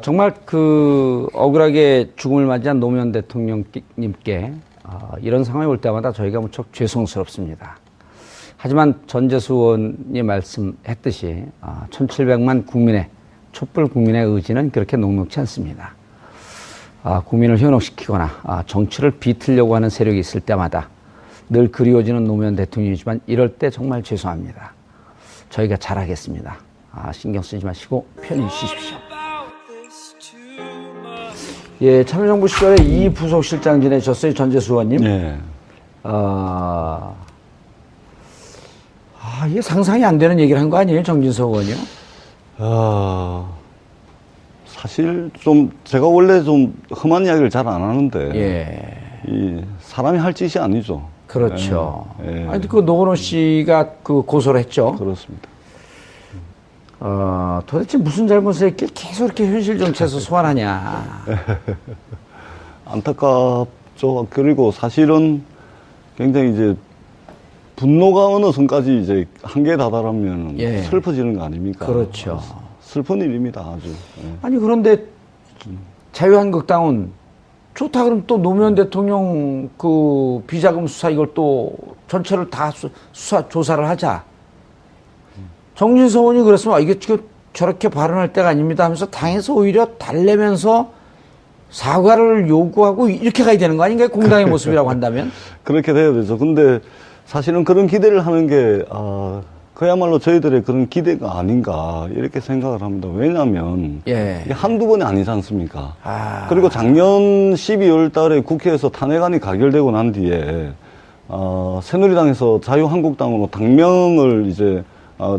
정말 그 억울하게 죽음을 맞이한 노무현 대통령님께 이런 상황이 올 때마다 저희가 무척 죄송스럽습니다. 하지만 전재수 의원이 말씀했듯이 1700만 국민의 촛불 국민의 의지는 그렇게 녹록지 않습니다. 국민을 현혹시키거나 정치를 비틀려고 하는 세력이 있을 때마다 늘 그리워지는 노무현 대통령이지만 이럴 때 정말 죄송합니다. 저희가 잘하겠습니다. 신경 쓰지 마시고 편히 쉬십시오. 예, 참여정부 시절에 이 부속실장 지내셨어요, 전재수 의원님. 네. 이게 상상이 안 되는 얘기를 한 거 아니에요, 정진석 의원이요? 사실 좀 제가 원래 좀 험한 이야기를 잘 안 하는데, 예. 이 사람이 할 짓이 아니죠. 그렇죠. 예. 아니, 그 노건호 씨가 그 고소를 했죠. 그렇습니다. 도대체 무슨 잘못을 했길 계속 이렇게 현실 정치에서 소환하냐. 안타깝죠. 그리고 사실은 굉장히 이제 분노가 어느 선까지 이제 한계에 다다르면 예. 슬퍼지는 거 아닙니까? 그렇죠. 슬픈 일입니다, 아주. 예. 아니, 그런데 자유한국당은 좋다 그러면 또 노무현 대통령 그 비자금 수사 이걸 또 전체를 다 수사 조사를 하자. 정진석 의원이 그랬으면 이게 지금 저렇게 발언할 때가 아닙니다 하면서 당에서 오히려 달래면서 사과를 요구하고 이렇게 가야 되는 거 아닌가요? 공당의 모습이라고 한다면? 그렇게 돼야 되죠. 근데 사실은 그런 기대를 하는 게, 그야말로 저희들의 그런 기대가 아닌가, 이렇게 생각을 합니다. 왜냐하면, 예. 이게 한두 번이 아니지 않습니까? 그리고 작년 12월 달에 국회에서 탄핵안이 가결되고 난 뒤에, 새누리당에서 자유한국당으로 당명을 이제,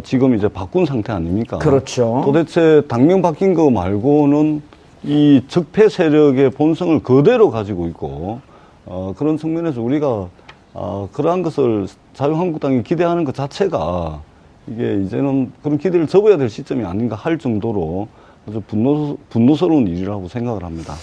지금 이제 바꾼 상태 아닙니까? 그렇죠. 도대체 당명 바뀐 거 말고는 이 적폐 세력의 본성을 그대로 가지고 있고, 그런 측면에서 우리가, 그러한 것을 자유한국당이 기대하는 것 자체가 이게 이제는 그런 기대를 접어야 될 시점이 아닌가 할 정도로 아주 분노스러운 일이라고 생각을 합니다.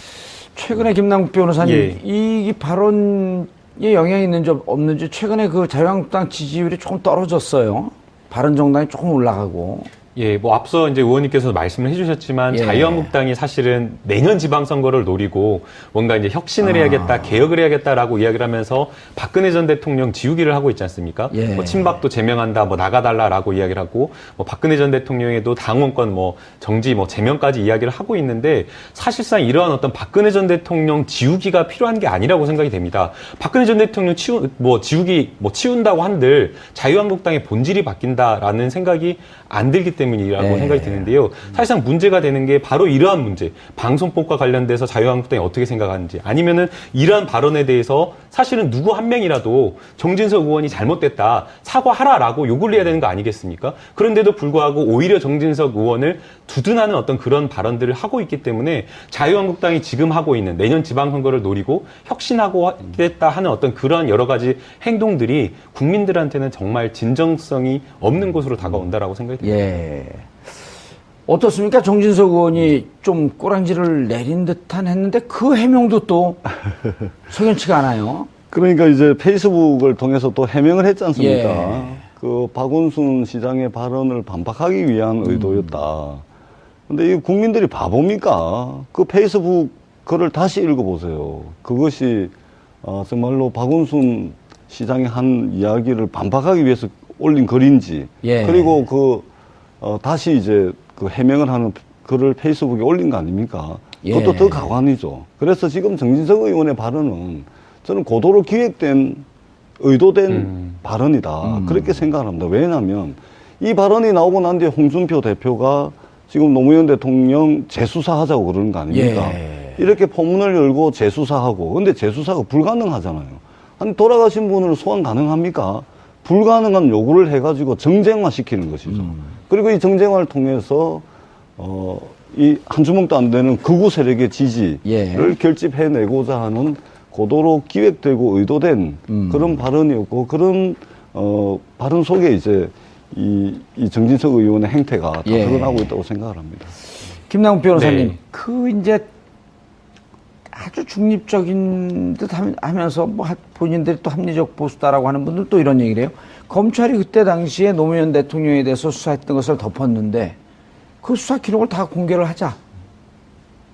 최근에 김남국 변호사님, 예. 이 발언에 영향이 있는지 없는지 최근에 그 자유한국당 지지율이 조금 떨어졌어요. 바른정당이 조금 올라가고. 예, 뭐 앞서 이제 의원님께서 말씀을 해주셨지만 예. 자유한국당이 사실은 내년 지방선거를 노리고 뭔가 이제 혁신을 해야겠다, 개혁을 해야겠다라고 이야기를 하면서 박근혜 전 대통령 지우기를 하고 있지 않습니까? 예. 뭐 친박도 제명한다, 뭐 나가달라라고 이야기를 하고, 뭐 박근혜 전 대통령에도 당원권 뭐 정지, 뭐 제명까지 이야기를 하고 있는데 사실상 이러한 어떤 박근혜 전 대통령 지우기가 필요한 게 아니라고 생각이 됩니다. 박근혜 전 대통령 치운다고 한들 자유한국당의 본질이 바뀐다라는 생각이 안 들기 때문이라고 네. 생각이 드는데요. 사실상 문제가 되는 게 바로 이러한 문제, 방송법과 관련돼서 자유한국당이 어떻게 생각하는지, 아니면은 이러한 발언에 대해서 사실은 누구 한 명이라도 정진석 의원이 잘못됐다, 사과하라라고 요구를 해야 되는 거 아니겠습니까? 그런데도 불구하고 오히려 정진석 의원을 두둔하는 어떤 그런 발언들을 하고 있기 때문에 자유한국당이 지금 하고 있는 내년 지방선거를 노리고 혁신하고 하겠다 하는 어떤 그런 여러 가지 행동들이 국민들한테는 정말 진정성이 없는 곳으로 다가온다라고 생각이 듭니다. 예. 어떻습니까? 정진석 의원이 좀 꼬랑지를 내린 듯한 했는데 그 해명도 또 석연치가 않아요. 그러니까 이제 페이스북을 통해서 또 해명을 했지 않습니까? 예. 그 박원순 시장의 발언을 반박하기 위한 의도였다. 근데 이 국민들이 바보입니까? 그 페이스북 글을 다시 읽어보세요. 그것이 정말로 박원순 시장이 한 이야기를 반박하기 위해서 올린 글인지, 예. 그리고 다시 이제 그 해명을 하는 글을 페이스북에 올린 거 아닙니까? 그것도 예. 더 가관이죠. 그래서 지금 정진석 의원의 발언은 저는 고도로 기획된, 의도된 발언이다. 그렇게 생각을 합니다. 왜냐하면 이 발언이 나오고 난 뒤에 홍준표 대표가 지금 노무현 대통령 재수사하자고 그러는 거 아닙니까? 예. 이렇게 포문을 열고 재수사하고, 근데 재수사가 불가능하잖아요. 아니, 돌아가신 분을 소환 가능합니까? 불가능한 요구를 해가지고 정쟁화 시키는 것이죠. 그리고 이 정쟁화를 통해서, 이 한 주먹도 안 되는 극우 세력의 지지를 예. 결집해내고자 하는 고도로 기획되고 의도된 그런 발언이었고, 그런, 발언 속에 이제 이 정진석 의원의 행태가 다 예. 드러나고 있다고 생각을 합니다. 김남국 변호사님, 네. 그 이제 아주 중립적인 듯 하면서 뭐 본인들이 또 합리적 보수다라고 하는 분들 또 이런 얘기를 해요. 검찰이 그때 당시에 노무현 대통령에 대해서 수사했던 것을 덮었는데 그 수사 기록을 다 공개를 하자.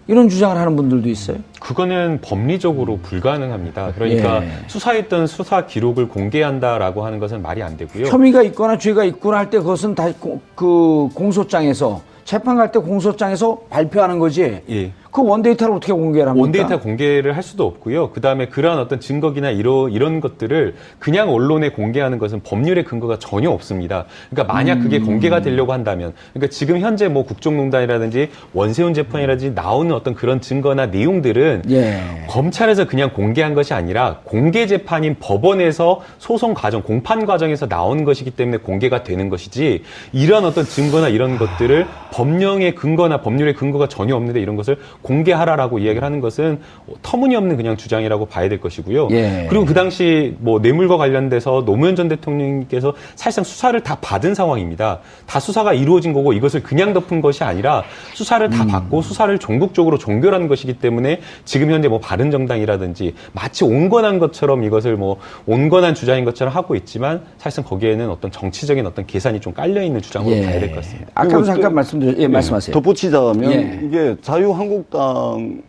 이런 주장을 하는 분들도 있어요. 그거는 법리적으로 불가능합니다. 그러니까 예. 수사했던 수사 기록을 공개한다라고 하는 것은 말이 안 되고요. 혐의가 있거나 죄가 있거나 할 때 그것은 다시 그 공소장에서 재판 갈 때 공소장에서 발표하는 거지. 예. 그 원데이터를 어떻게 공개를 합니까? 원데이터 공개를 할 수도 없고요. 그다음에 그러한 어떤 증거기나 이런 것들을 그냥 언론에 공개하는 것은 법률의 근거가 전혀 없습니다. 그러니까 만약 그게 공개가 되려고 한다면, 그러니까 지금 현재 뭐 국정농단이라든지 원세훈 재판이라든지 나오는 어떤 그런 증거나 내용들은 예. 검찰에서 그냥 공개한 것이 아니라 공개 재판인 법원에서 소송 과정, 공판 과정에서 나오는 것이기 때문에 공개가 되는 것이지, 이런 어떤 증거나 이런 것들을 법령의 근거나 법률의 근거가 전혀 없는데 이런 것을 공개하라라고 이야기를 하는 것은 터무니없는 그냥 주장이라고 봐야 될 것이고요. 예. 그리고 그 당시 뭐 뇌물과 관련돼서 노무현 전 대통령께서 사실상 수사를 다 받은 상황입니다. 다 수사가 이루어진 거고 이것을 그냥 덮은 것이 아니라 수사를 다 받고 수사를 전국적으로 종결하는 것이기 때문에 지금 현재 뭐 바른정당이라든지 마치 온건한 것처럼 이것을 뭐 온건한 주장인 것처럼 하고 있지만 사실상 거기에는 어떤 정치적인 어떤 계산이 좀 깔려 있는 주장으로 봐야 될 것 같습니다. 아까도 잠깐 말씀하세요. 덧붙이자면 예. 이게 자유한국당을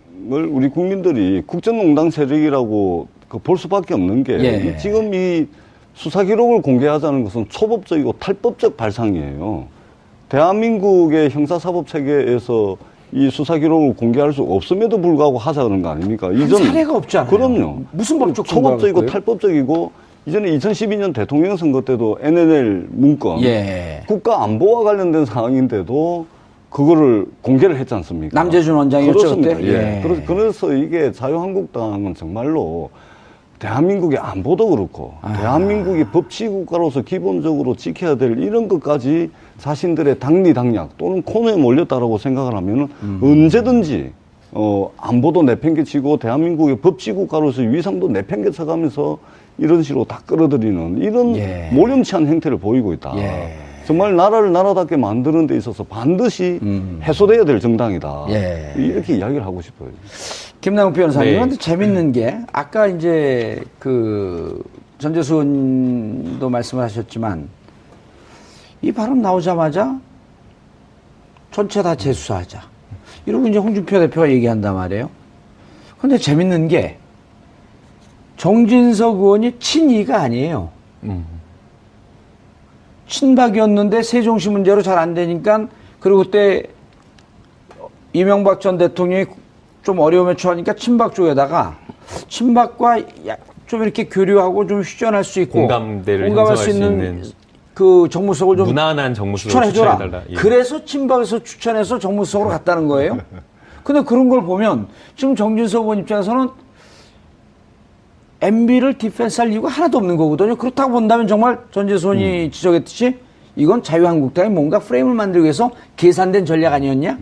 우리 국민들이 국정농단 세력이라고 볼 수밖에 없는 게 예. 지금 이 수사 기록을 공개하자는 것은 초법적이고 탈법적 발상이에요. 대한민국의 형사사법 체계에서 이 수사 기록을 공개할 수 없음에도 불구하고 하자 그런 거 아닙니까? 이전 사례가 없잖아요. 그럼요. 무슨 법적 초법적이고 근거가 탈법적이고 이전에 2012년 대통령 선거 때도 NNL 문건 예. 국가 안보와 관련된 사항인데도 그거를 공개를 했지 않습니까? 남재준 원장이었죠, 그렇습니다. 그때? 예. 예. 그래서 이게 자유한국당은 정말로 대한민국의 안보도 그렇고 대한민국이 법치국가로서 기본적으로 지켜야 될 이런 것까지 자신들의 당리당략 또는 코너에 몰렸다라고 생각을 하면은 언제든지 안보도 내팽개치고 대한민국의 법치국가로서 위상도 내팽개쳐가면서 이런 식으로 다 끌어들이는 이런 예. 몰염치한 행태를 보이고 있다. 예. 정말 나라를 나라답게 만드는 데 있어서 반드시 해소돼야 될 정당이다. 예. 이렇게 이야기를 하고 싶어요. 김남국 변호사님, 네. 근데 재밌는 게 아까 이제 그 전재수 의원도 말씀을 하셨지만 이 발언 나오자마자 전체 다 재수사하자. 이러고 이제 홍준표 대표가 얘기한단 말이에요. 근데 재밌는 게 정진석 의원이 친이가 아니에요. 친박이었는데 세종시 문제로 잘 안 되니까 그리고 그때 이명박 전 대통령이 좀 어려움에 처하니까 친박 쪽에다가 친박과 좀 이렇게 교류하고 좀 휴전할 수 있고 공감대를 공감할 형성할 수 수 있는 있는 그 정무수석을 좀 무난한 정무수석을 추천해줘라. 추천해달라. 예. 그래서 친박에서 추천해서 정무수석으로 갔다는 거예요. 근데 그런 걸 보면 지금 정진석 의원 입장에서는 MB를 디펜스할 이유가 하나도 없는 거거든요. 그렇다고 본다면 정말 전재수 의원이 지적했듯이 이건 자유한국당이 뭔가 프레임을 만들기 위해서 계산된 전략 아니었냐?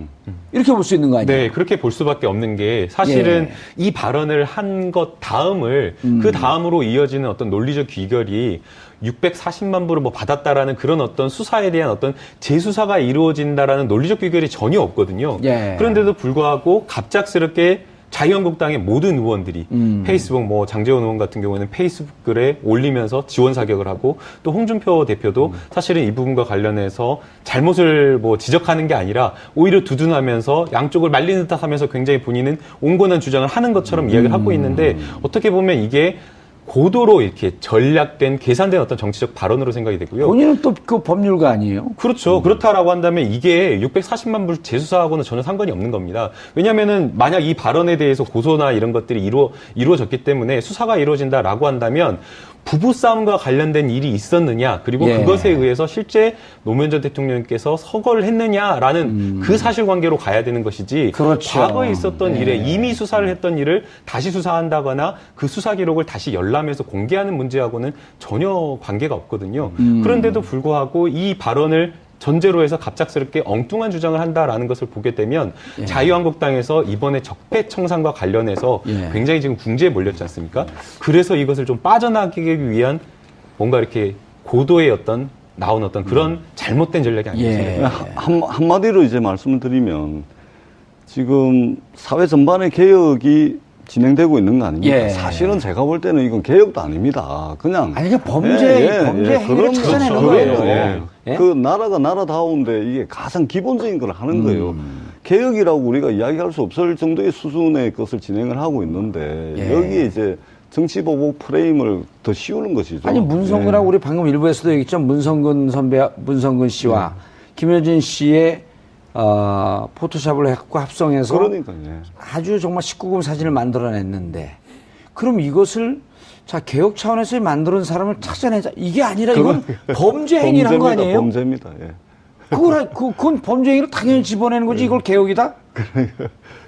이렇게 볼 수 있는 거 아니에요? 네, 그렇게 볼 수밖에 없는 게 사실은 예. 이 발언을 한 것 다음을 그 다음으로 이어지는 어떤 논리적 귀결이 640만 불을 뭐 받았다라는 그런 어떤 수사에 대한 어떤 재수사가 이루어진다라는 논리적 귀결이 전혀 없거든요. 예. 그런데도 불구하고 갑작스럽게 자유한국당의 모든 의원들이 페이스북 뭐 장제원 의원 같은 경우에는 페이스북 글에 올리면서 지원 사격을 하고 또 홍준표 대표도 사실은 이 부분과 관련해서 잘못을 뭐 지적하는 게 아니라 오히려 두둔하면서 양쪽을 말리는 듯 하면서 굉장히 본인은 온건한 주장을 하는 것처럼 이야기를 하고 있는데 어떻게 보면 이게 고도로 이렇게 전략된 계산된 어떤 정치적 발언으로 생각이 되고요. 본인은 또 그 법률가 아니에요? 그렇죠. 그렇다라고 한다면 이게 640만 불 재수사하고는 전혀 상관이 없는 겁니다. 왜냐하면은 만약 이 발언에 대해서 고소나 이런 것들이 이루어졌기 때문에 수사가 이루어진다라고 한다면 부부싸움과 관련된 일이 있었느냐, 그리고 예. 그것에 의해서 실제 노무현 전 대통령께서 서거를 했느냐라는 그 사실관계로 가야 되는 것이지, 그렇죠. 과거에 있었던 예. 일에 이미 수사를 했던 일을 다시 수사한다거나 그 수사 기록을 다시 열람해서 공개하는 문제하고는 전혀 관계가 없거든요. 그런데도 불구하고 이 발언을 전제로 해서 갑작스럽게 엉뚱한 주장을 한다라는 것을 보게 되면 예. 자유한국당에서 이번에 적폐청산과 관련해서 예. 굉장히 지금 궁지에 몰렸지 않습니까? 그래서 이것을 좀 빠져나가기 위한 뭔가 이렇게 고도의 어떤 나온 어떤 그런 잘못된 전략이 아니겠습 예. 한마디로 이제 말씀을 드리면 지금 사회 전반의 개혁이 진행되고 있는 거 아닙니까? 예. 사실은 제가 볼 때는 이건 개혁도 아닙니다. 그냥 아니, 그러니까 범죄 행위를 그런 찾아내는 거죠. 거예요. 그럼요. 예? 그 나라가 나라다운데 이게 가장 기본적인 걸 하는 거예요. 개혁이라고 우리가 이야기할 수 없을 정도의 수준의 것을 진행을 하고 있는데 예. 여기에 이제 정치보복 프레임을 더 씌우는 것이죠. 아니 문성근하고 우리 방금 일부에서도 얘기했죠. 문성근 씨와 김효진 씨의 포토샵을 해갖고 합성해서 그러니까 예. 아주 정말 19금 사진을 만들어냈는데 그럼 이것을 자 개혁 차원에서 만드는 사람을 찾아내자 이게 아니라 이건 범죄 행위를 한 거 아니에요? 범죄입니다. 예. 그건 범죄 행위를 당연히 집어내는 거지 이걸 개혁이다?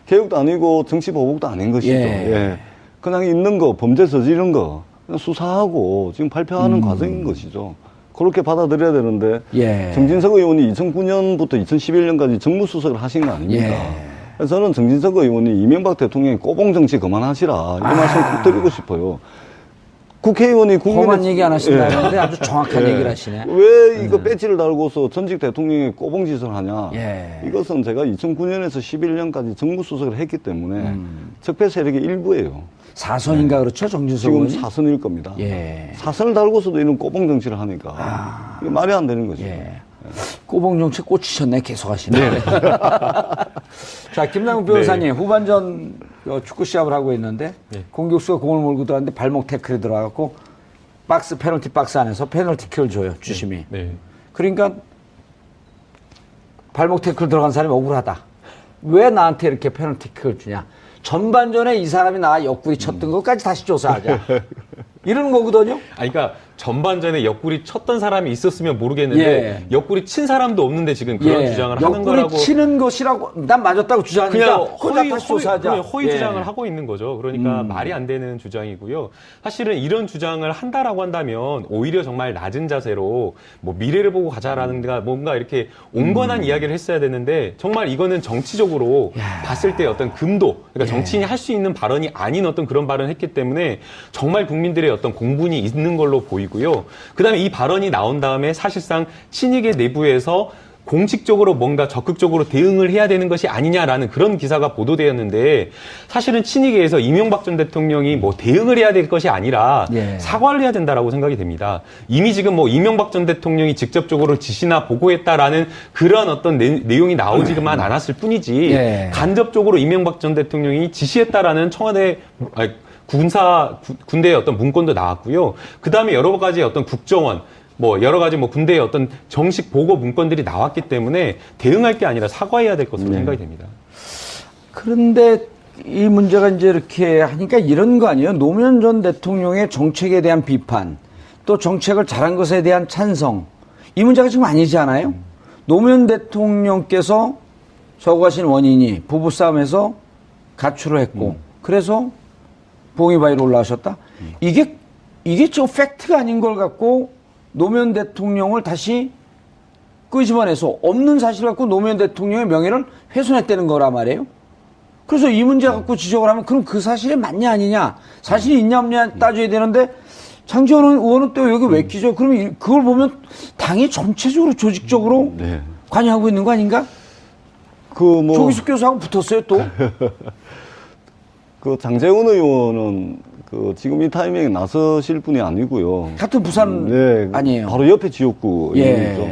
개혁도 아니고 정치보복도 아닌 것이죠. 예. 예. 그냥 있는 거 범죄 저지른 거 그냥 수사하고 지금 발표하는 과정인 것이죠. 그렇게 받아들여야 되는데 예. 정진석 의원이 2009년부터 2011년까지 정무수석을 하신 거 아닙니까? 예. 그래서 저는 정진석 의원이 이명박 대통령이 꼬봉 정치 그만하시라 이 말씀 꼭 드리고 싶어요. 국회의원이 험한 얘기 안 하신다 예. 하는데 아주 정확한 얘기를 하시네. 왜 이거 배지를 달고서 전직 대통령이 꼬봉 짓을 하냐? 예. 이것은 제가 2009년에서 11년까지 정무수석을 했기 때문에 적폐 세력의 일부예요. 사선인가 그렇죠 정진석 지금 의원이? 사선일 겁니다. 예. 사선을 달고서도 이런 꼬봉 정치를 하니까 이게 말이 안 되는 거죠. 예. 꼬봉 정치 꽂히셨네 계속 하시네. 자 김남국 변호사님 후반전 축구 시합을 하고 있는데 공격수가 공을 몰고 들어왔는데 발목 태클이 들어가고 박스 페널티 박스 안에서 페널티킥을 줘요 주심이. 네. 그러니까 발목 태클 들어간 사람이 억울하다. 왜 나한테 이렇게 페널티킥을 주냐. 전반전에 이 사람이 나 옆구리 쳤던 것까지 다시 조사하자. 이러는 거거든요. 아니, 그러니까 전반전에 옆구리 쳤던 사람이 있었으면 모르겠는데 예. 옆구리 친 사람도 없는데 지금 그런 주장을 하는 거라고. 옆구리 치는 것이라고 난 맞았다고 주장하니까 그냥 그거 다시 조사하자. 허위 예. 주장을 하고 있는 거죠. 그러니까 말이 안 되는 주장이고요. 사실은 이런 주장을 한다라고 한다면 오히려 정말 낮은 자세로 뭐 미래를 보고 가자라는 데가 뭔가 이렇게 온건한 이야기를 했어야 되는데 정말 이거는 정치적으로 봤을 때 어떤 금도 그러니까 정치인이 할 수 있는 발언이 아닌 어떤 그런 발언을 했기 때문에 정말 국민들의 어떤 공분이 있는 걸로 보이고요. 그다음에 이 발언이 나온 다음에 사실상 친이계 내부에서 공식적으로 뭔가 적극적으로 대응을 해야 되는 것이 아니냐라는 그런 기사가 보도되었는데 사실은 친이계에서 이명박 전 대통령이 뭐 대응을 해야 될 것이 아니라 사과를 해야 된다라고 생각이 됩니다. 이미 지금 뭐 이명박 전 대통령이 직접적으로 지시나 보고했다라는 그런 어떤 내용이 나오지만 않았을 뿐이지 간접적으로 이명박 전 대통령이 지시했다라는 청와대 군대의 어떤 문건도 나왔고요. 그 다음에 여러 가지 어떤 국정원 뭐 여러 가지 뭐 군대의 어떤 정식 보고 문건들이 나왔기 때문에 대응할 게 아니라 사과해야 될 것으로 생각이 됩니다. 그런데 이 문제가 이제 이렇게 하니까 이런 거 아니에요? 노무현 전 대통령의 정책에 대한 비판, 또 정책을 잘한 것에 대한 찬성, 이 문제가 지금 아니지 않아요? 노무현 대통령께서 서거하신 원인이 부부싸움에서 가출을 했고, 그래서 봉이바위로 올라가셨다? 이게 좀 팩트가 아닌 걸 갖고 노무현 대통령을 다시 끄집어내서 없는 사실을 갖고 노무현 대통령의 명예를 훼손했다는 거라 말이에요. 그래서 이 문제 갖고 지적을 하면 그럼 그 사실이 맞냐 아니냐 사실이 있냐 없냐 따져야 되는데 장제원 의원은 또 여기 왜 끼죠? 그러면 그걸 보면 당이 전체적으로 조직적으로 관여하고 있는 거 아닌가? 조기숙 교수하고 붙었어요 또. 그 장제원 의원은 그 지금 이 타이밍에 나서실 분이 아니고요. 같은 부산 아니에요. 바로 옆에 지역구 의원이죠.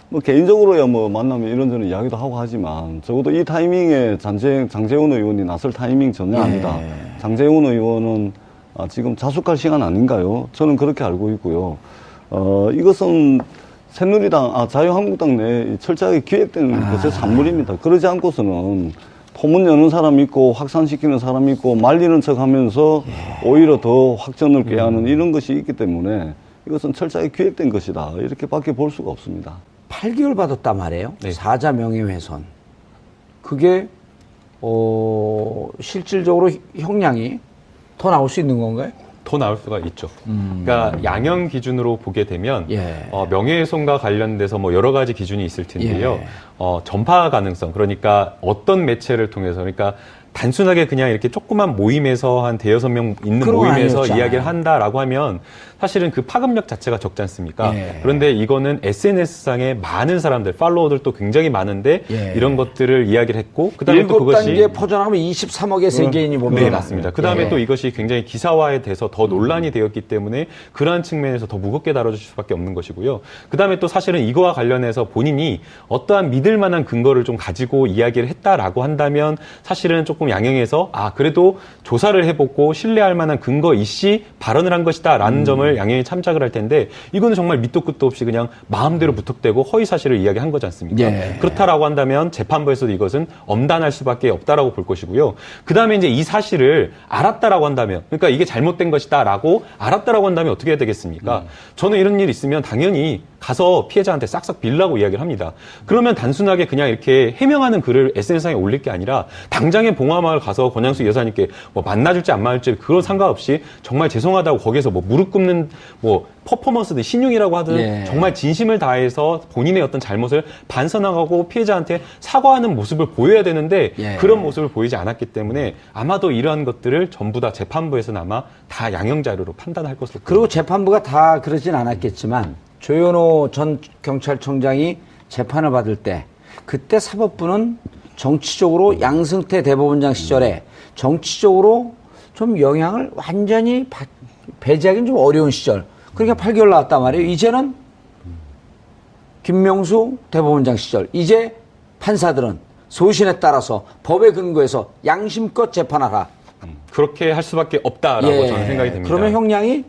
뭐 개인적으로야 뭐 만나면 이런저런 이야기도 하고 하지만 적어도 이 타이밍에 장제원 의원이 나설 타이밍 전혀 아니다. 장제원 의원은 지금 자숙할 시간 아닌가요? 저는 그렇게 알고 있고요. 이것은 새누리당, 자유한국당 내에 철저하게 기획된 것의 산물입니다. 그러지 않고서는 포문 여는 사람이 있고 확산시키는 사람이 있고 말리는 척 하면서 오히려 더 확전을 꾀하는 이런 것이 있기 때문에 이것은 철저하게 기획된 것이다. 이렇게밖에 볼 수가 없습니다. 8개월 받았단 말이에요. 사자 명예훼손. 그게 실질적으로 형량이 더 나올 수 있는 건가요? 더 나올 수가 있죠. 그러니까 양형 기준으로 보게 되면 명예훼손과 관련돼서 뭐 여러 가지 기준이 있을 텐데요. 전파 가능성, 그러니까 어떤 매체를 통해서, 그러니까 단순하게 그냥 이렇게 조그만 모임에서 한 대여섯 명 있는 그런 건 모임에서 아니었잖아요. 이야기를 한다라고 하면 사실은 그 파급력 자체가 적지 않습니까? 예. 그런데 이거는 SNS상에 많은 사람들, 팔로워들도 굉장히 많은데 예. 이런 것들을 이야기를 했고 그다음에 또 7단계 퍼져나가면 23억의 세계인이 봅니다. 네, 맞습니다. 그 다음에 예. 또 이것이 굉장히 기사화에 돼서 더 논란이 되었기 때문에 그러한 측면에서 더 무겁게 다뤄질 수밖에 없는 것이고요. 그 다음에 또 사실은 이거와 관련해서 본인이 어떠한 믿을 만한 근거를 좀 가지고 이야기를 했다라고 한다면 사실은 조금 양형에서 그래도 조사를 해보고 신뢰할 만한 근거 이씨 발언을 한 것이다라는 점을 양형이 참작을 할 텐데 이거는 정말 밑도 끝도 없이 그냥 마음대로 무턱대고 허위 사실을 이야기한 거지 않습니까? 예. 그렇다라고 한다면 재판부에서도 이것은 엄단할 수밖에 없다라고 볼 것이고요. 그 다음에 이제 이 사실을 알았다라고 한다면, 그러니까 이게 잘못된 것이다라고 알았다라고 한다면 어떻게 해야 되겠습니까? 저는 이런 일 있으면 당연히 가서 피해자한테 싹싹 빌라고 이야기를 합니다. 그러면 단순하게 그냥 이렇게 해명하는 글을 SNS상에 올릴 게 아니라 당장에 봉화마을 가서 권양수 여사님께 뭐 만나줄지 안 만나줄지 그런 상관없이 정말 죄송하다고 거기에서 뭐 무릎 꿇는 뭐 퍼포먼스든 신용이라고 하든 예. 정말 진심을 다해서 본인의 어떤 잘못을 반성하고 피해자한테 사과하는 모습을 보여야 되는데 예. 그런 모습을 보이지 않았기 때문에 아마도 이러한 것들을 전부 다 재판부에서는 아마 다 양형 자료로 판단할 것으로 그리고 재판부가 다 그러진 않았겠지만 조현호 전 경찰청장이 재판을 받을 때 그때 사법부는 정치적으로 양승태 대법원장 시절에 정치적으로 좀 영향을 완전히 배제하기는 좀 어려운 시절. 그러니까 8개월 나왔단 말이에요. 이제는 김명수 대법원장 시절. 이제 판사들은 소신에 따라서 법에 근거해서 양심껏 재판하라. 그렇게 할 수밖에 없다라고 예. 저는 생각이 됩니다. 그러면 형량이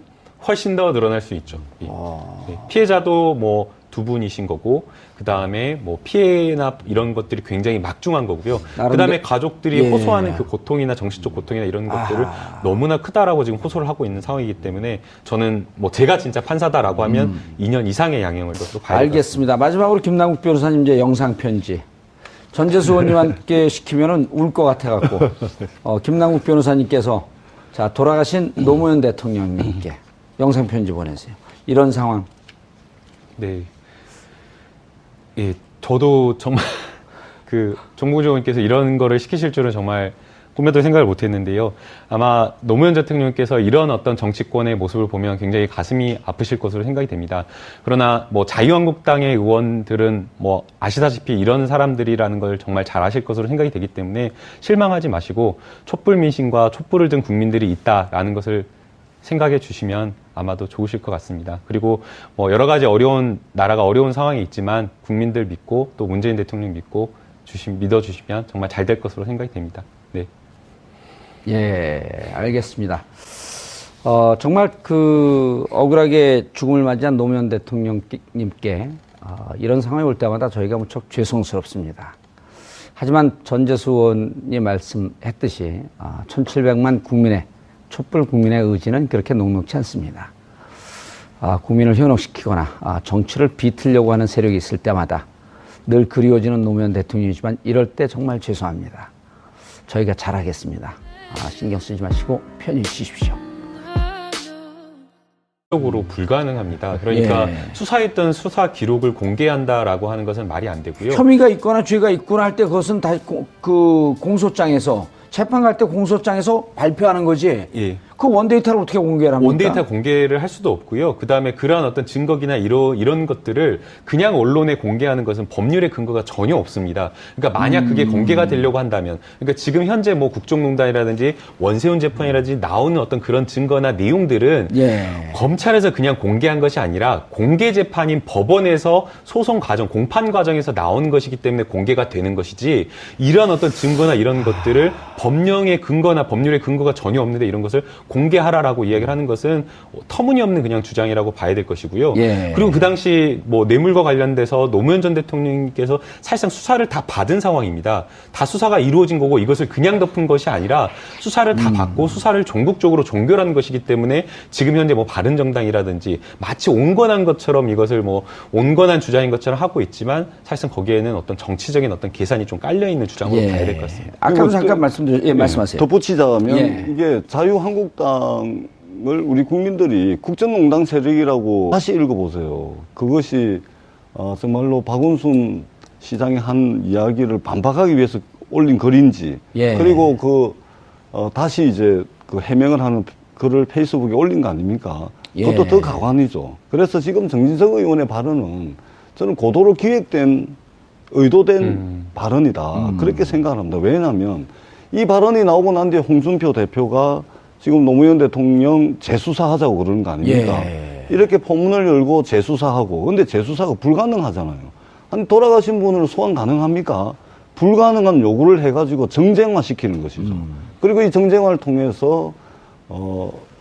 훨씬 더 늘어날 수 있죠. 예. 네. 피해자도 뭐 두 분이신 거고, 그 다음에 뭐 피해나 이런 것들이 굉장히 막중한 거고요. 그 다음에 가족들이 예. 호소하는 그 고통이나 정신적 고통이나 이런 것들을 너무나 크다라고 지금 호소를 하고 있는 상황이기 때문에 저는 뭐 제가 진짜 판사다라고 하면 2년 이상의 양형을 또 봐야 될 것 같습니다. 알겠습니다. 마지막으로 김남국 변호사님 이제 영상 편지. 전재수 의원님한테 시키면은 울 것 같아갖고 김남국 변호사님께서 자 돌아가신 노무현 대통령님께 영상 편지 보내세요. 이런 상황. 네. 예, 저도 정말 그 정봉주 의원께서 이런 거를 시키실 줄은 정말 꿈에도 생각을 못 했는데요. 아마 노무현 대통령께서 이런 어떤 정치권의 모습을 보면 굉장히 가슴이 아프실 것으로 생각이 됩니다. 그러나 뭐 자유한국당의 의원들은 뭐 아시다시피 이런 사람들이라는 걸 정말 잘 아실 것으로 생각이 되기 때문에 실망하지 마시고 촛불 민심과 촛불을 든 국민들이 있다라는 것을 생각해 주시면 아마도 좋으실 것 같습니다. 그리고 뭐 여러 가지 나라가 어려운 상황이 있지만 국민들 믿고 또 문재인 대통령 믿어주시면 정말 잘 될 것으로 생각이 됩니다. 네. 예, 알겠습니다. 정말 그 억울하게 죽음을 맞이한 노무현 대통령님께 이런 상황이 올 때마다 저희가 무척 죄송스럽습니다. 하지만 전재수 의원이 말씀했듯이 1700만 국민의 촛불 국민의 의지는 그렇게 녹록지 않습니다. 국민을 현혹시키거나 정치를 비틀려고 하는 세력이 있을 때마다 늘 그리워지는 노무현 대통령이지만 이럴 때 정말 죄송합니다. 저희가 잘하겠습니다. 신경 쓰지 마시고 편히 쉬십시오. 적으로 불가능합니다. 그러니까 예. 수사했던 수사 기록을 공개한다라고 하는 것은 말이 안 되고요. 혐의가 있거나 죄가 있거나 할 때 그것은 다 그 공소장에서 재판 갈 때 공소장에서 발표하는 거지. 예. 그 원데이터를 어떻게 공개를 합니까? 원데이터 공개를 할 수도 없고요. 그 다음에 그러한 어떤 증거기나 이런 것들을 그냥 언론에 공개하는 것은 법률의 근거가 전혀 없습니다. 그러니까 만약 그게 공개가 되려고 한다면, 그러니까 지금 현재 뭐 국정농단이라든지 원세훈 재판이라든지 나오는 어떤 그런 증거나 내용들은 예. 검찰에서 그냥 공개한 것이 아니라 공개 재판인 법원에서 소송 과정, 공판 과정에서 나오는 것이기 때문에 공개가 되는 것이지 이러한 어떤 증거나 이런 것들을 법령의 근거나 법률의 근거가 전혀 없는데 이런 것을 공개하라라고 이야기를 하는 것은 터무니없는 그냥 주장이라고 봐야 될 것이고요. 예. 그리고 그 당시 뭐 뇌물과 관련돼서 노무현 전 대통령께서 사실상 수사를 다 받은 상황입니다. 다 수사가 이루어진 거고 이것을 그냥 덮은 것이 아니라 수사를 다 받고 수사를 전국적으로 종결한 것이기 때문에 지금 현재 뭐 바른정당이라든지 마치 온건한 것처럼 이것을 뭐 온건한 주장인 것처럼 하고 있지만 사실상 거기에는 어떤 정치적인 어떤 계산이 좀 깔려 있는 주장으로 봐야 될 것 같습니다. 아까도 잠깐 말씀하세요. 덧붙이자면 예. 이게 자유한국당을 우리 국민들이 국정농단 세력이라고 다시 읽어보세요. 그것이 정말로 박원순 시장이 한 이야기를 반박하기 위해서 올린 글인지, 예. 그리고 다시 이제 그 해명을 하는 글을 페이스북에 올린 거 아닙니까? 그것도 예. 더 가관이죠. 그래서 지금 정진석 의원의 발언은 저는 고도로 기획된, 의도된 발언이다. 그렇게 생각합니다. 왜냐하면 이 발언이 나오고 난 뒤에 홍준표 대표가 지금 노무현 대통령 재수사하자고 그러는 거 아닙니까? 예. 이렇게 포문을 열고 재수사하고, 근데 재수사가 불가능하잖아요. 아니, 돌아가신 분을 소환 가능합니까? 불가능한 요구를 해가지고 정쟁화 시키는 것이죠. 그리고 이 정쟁화를 통해서,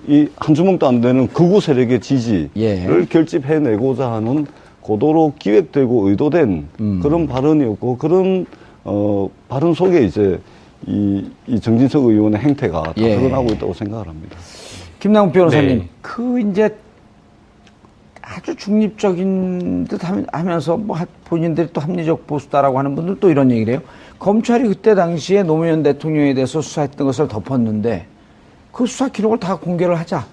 이 한 주먹도 안 되는 극우 세력의 지지를 예. 결집해내고자 하는 고도로 기획되고 의도된 그런 발언이었고, 그런, 발언 속에 이제 이 정진석 의원의 행태가 다 예. 드러나고 있다고 생각을 합니다. 김남국 변호사님, 네. 그 이제 아주 중립적인 듯 하면서 뭐 본인들이 또 합리적 보수다라고 하는 분들 또 이런 얘기를 해요. 검찰이 그때 당시에 노무현 대통령에 대해서 수사했던 것을 덮었는데 그 수사 기록을 다 공개를 하자.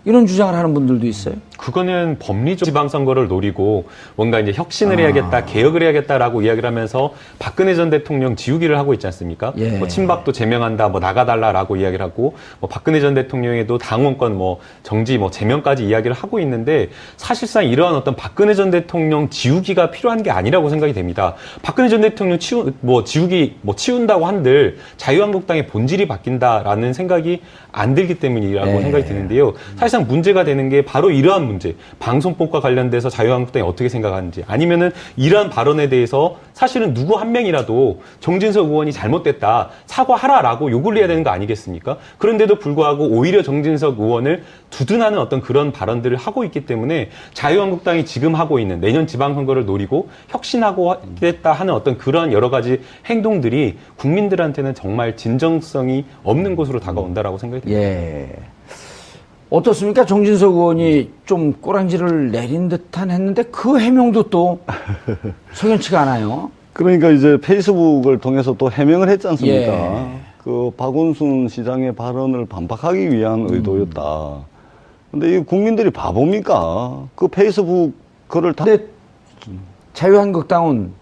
이런 주장을 하는 분들도 있어요. 그거는 법리적 지방선거를 노리고 뭔가 이제 혁신을 해야겠다, 개혁을 해야겠다라고 이야기를 하면서 박근혜 전 대통령 지우기를 하고 있지 않습니까? 예. 뭐 친박도 제명한다, 뭐 나가달라라고 이야기를 하고, 뭐 박근혜 전 대통령에도 당원권 뭐 정지, 뭐 제명까지 이야기를 하고 있는데 사실상 이러한 어떤 박근혜 전 대통령 지우기가 필요한 게 아니라고 생각이 됩니다. 박근혜 전 대통령 치운다고 한들 자유한국당의 본질이 바뀐다라는 생각이 안 들기 때문이라고 예. 생각이 드는데요. 사실상 문제가 되는 게 바로 이러한 문제, 방송법과 관련돼서 자유한국당이 어떻게 생각하는지, 아니면은 이러한 발언에 대해서 사실은 누구 한 명이라도 정진석 의원이 잘못됐다, 사과하라라고 요구를 해야 되는 거 아니겠습니까? 그런데도 불구하고 오히려 정진석 의원을 두둔하는 어떤 그런 발언들을 하고 있기 때문에 자유한국당이 지금 하고 있는 내년 지방선거를 노리고 혁신하고 하겠다 하는 어떤 그런 여러 가지 행동들이 국민들한테는 정말 진정성이 없는 것으로 다가온다라고 생각이 듭니다. 예. 어떻습니까? 정진석 의원이 좀 꼬랑지를 내린 듯한 했는데 그 해명도 또 석연치가 않아요. 그러니까 이제 페이스북을 통해서 또 해명을 했지 않습니까? 예. 그 박원순 시장의 발언을 반박하기 위한 의도였다. 근데 이 국민들이 바보입니까? 그 페이스북 글을 다. 근데 자유한국당은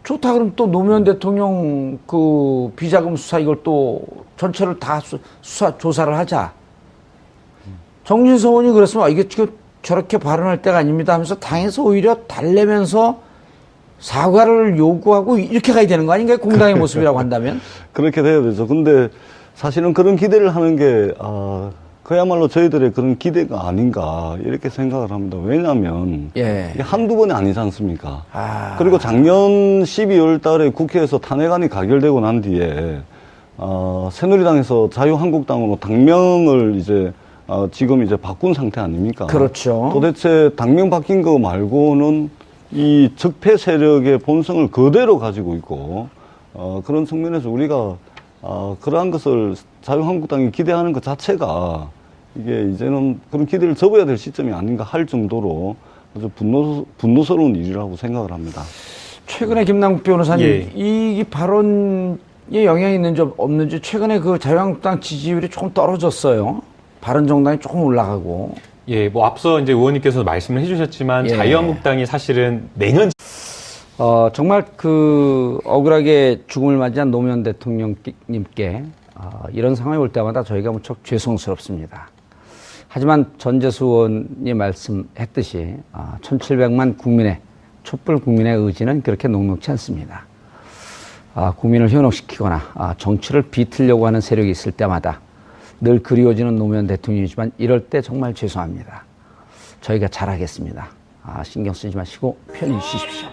좋다 그러면 또 노무현 대통령 그 비자금 수사 이걸 또 전체를 다 수사 조사를 하자. 정진석 의원이 그랬으면 이게 지금 저렇게 발언할 때가 아닙니다 하면서 당에서 오히려 달래면서 사과를 요구하고 이렇게 가야 되는 거 아닌가요? 공당의 모습이라고 한다면? 그렇게 돼야 되죠. 근데 사실은 그런 기대를 하는 게, 그야말로 저희들의 그런 기대가 아닌가, 이렇게 생각을 합니다. 왜냐하면, 예. 이게 한두 번이 아니지 않습니까? 아. 그리고 작년 12월 달에 국회에서 탄핵안이 가결되고 난 뒤에, 새누리당에서 자유한국당으로 당명을 이제, 지금 이제 바꾼 상태 아닙니까? 그렇죠. 도대체 당명 바뀐 거 말고는 이 적폐 세력의 본성을 그대로 가지고 있고, 그런 측면에서 우리가, 그러한 것을 자유한국당이 기대하는 것 자체가 이게 이제는 그런 기대를 접어야 될 시점이 아닌가 할 정도로 아주 분노스러운 일이라고 생각을 합니다. 최근에 김남국 변호사님, 예. 이 발언에 영향이 있는지 없는지 최근에 그 자유한국당 지지율이 조금 떨어졌어요. 바른정당이 조금 올라가고. 예, 뭐 앞서 이제 의원님께서 말씀을 해주셨지만 예. 자유한국당이 사실은 내년 정말 그 억울하게 죽음을 맞이한 노무현 대통령님께 이런 상황이 올 때마다 저희가 무척 죄송스럽습니다. 하지만 전재수 의원이 말씀했듯이 1700만 국민의 촛불 국민의 의지는 그렇게 녹록지 않습니다. 국민을 현혹시키거나 정치를 비틀려고 하는 세력이 있을 때마다 늘 그리워지는 노무현 대통령이지만 이럴 때 정말 죄송합니다. 저희가 잘하겠습니다. 신경 쓰지 마시고 편히 쉬십시오.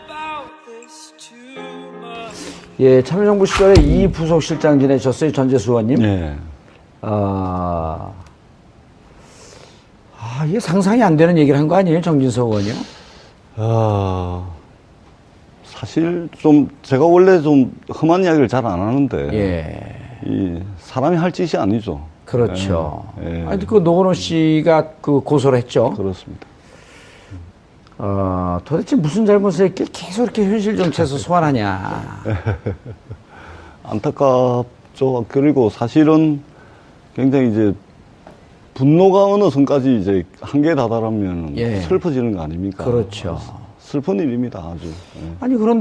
예, 참여정부 시절에 이 부속실장 지내셨어요, 전재수 의원님. 예. 이게 상상이 안 되는 얘기를 한 거 아니에요, 정진석 의원이요? 사실 좀 제가 원래 좀 험한 이야기를 잘 안 하는데 예. 이 사람이 할 짓이 아니죠. 그렇죠. 예, 예. 아니, 그 노건호 씨가 그 고소를 했죠. 그렇습니다. 도대체 무슨 잘못을 했길 계속 이렇게 현실 정치에서 소환하냐. 안타깝죠. 그리고 사실은 굉장히 이제 분노가 어느 선까지 이제 한계에 다다르면 예. 슬퍼지는 거 아닙니까? 그렇죠. 슬픈 일입니다, 아주. 예. 아니, 그런